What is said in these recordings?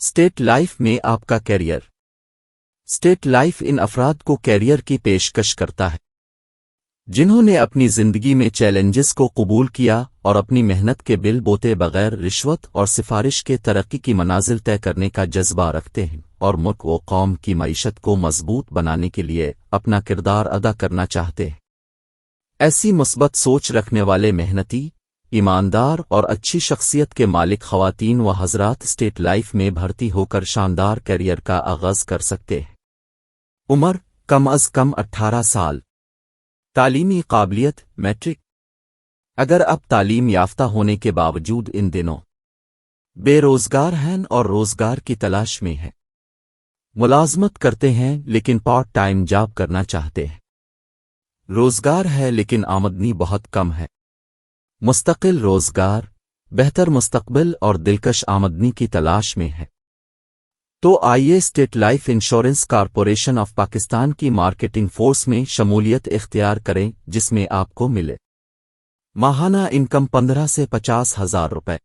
State life میں آپ کا کیریئر۔ اسٹیٹ لائف ان افراد کو کیریئر کی پیشکش کرتا ہے جنہوں نے اپنی زندگی میں چیلنجز کو قبول کیا اور اپنی محنت کے بل بوتے بغیر رشوت اور سفارش کے ترقی کی منازل طے کرنے کا جذبہ رکھتے ہیں اور ملک و قوم کی معیشت کو مضبوط بنانے کے لیے اپنا کردار ادا کرنا چاہتے ہیں۔ ایسی مثبت سوچ رکھنے والے محنتی، ایماندار اور اچھی شخصیت کے مالک خواتین و حضرات اسٹیٹ لائف میں بھرتی ہو کر شاندار کیریئر کا آغاز کر سکتے ہیں۔ عمر کم از کم 18 سال۔ تعلیمی قابلیت میٹرک۔ اگر آپ تعلیم یافتہ ہونے کے باوجود ان دنوں بے روزگار ہیں اور روزگار کی تلاش میں ہیں، ملازمت کرتے ہیں لیکن پارٹ ٹائم جاب کرنا چاہتے ہیں، روزگار ہے لیکن آمدنی بہت کم ہے، مستقل روزگار، بہتر مستقبل اور دلکش آمدنی کی تلاش میں ہے، تو آئیے state life insurance corporation of Pakistan کی مارکیٹنگ فورس میں شمولیت اختیار کریں، جس میں آپ کو ملے ماہانہ انکم 15 سے 50 ہزار روپے،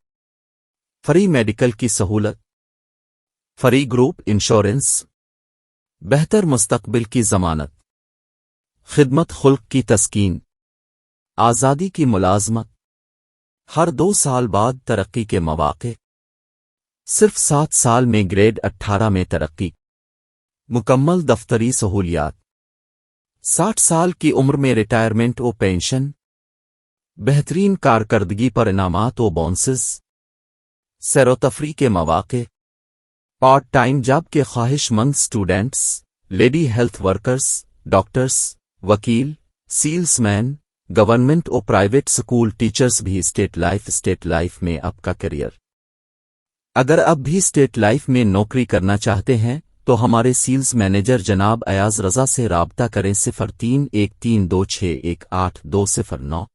فری میڈیکل کی سہولت، فری گروپ انشورنس، بہتر مستقبل کی ضمانت، خدمت خلق کی تسکین، آزادی کی ملازمت، ہر 2 سال بعد ترقی کے مواقع، صرف 7 سال میں گریڈ 18 میں ترقی، مکمل دفتری سہولیات، 60 سال کی عمر میں ریٹائرمنٹ و پینشن، بہترین کارکردگی پر انعامات و بونسز، سیر و تفریح کے مواقع، پارٹ ٹائم جاب کے خواہش مند students, lady health workers, doctors, وکیل، سیلز مین، گورنمنٹ و پرائیویٹ سکول ٹیچرز بھی اسٹیٹ لائف میں آپ کا کیریئر۔ اگر اب بھی اسٹیٹ لائف میں نوکری کرنا چاہتے ہیں تو ہمارے سیلز مینیجر جناب ایاز رضا سے رابطہ کریں 031326182009۔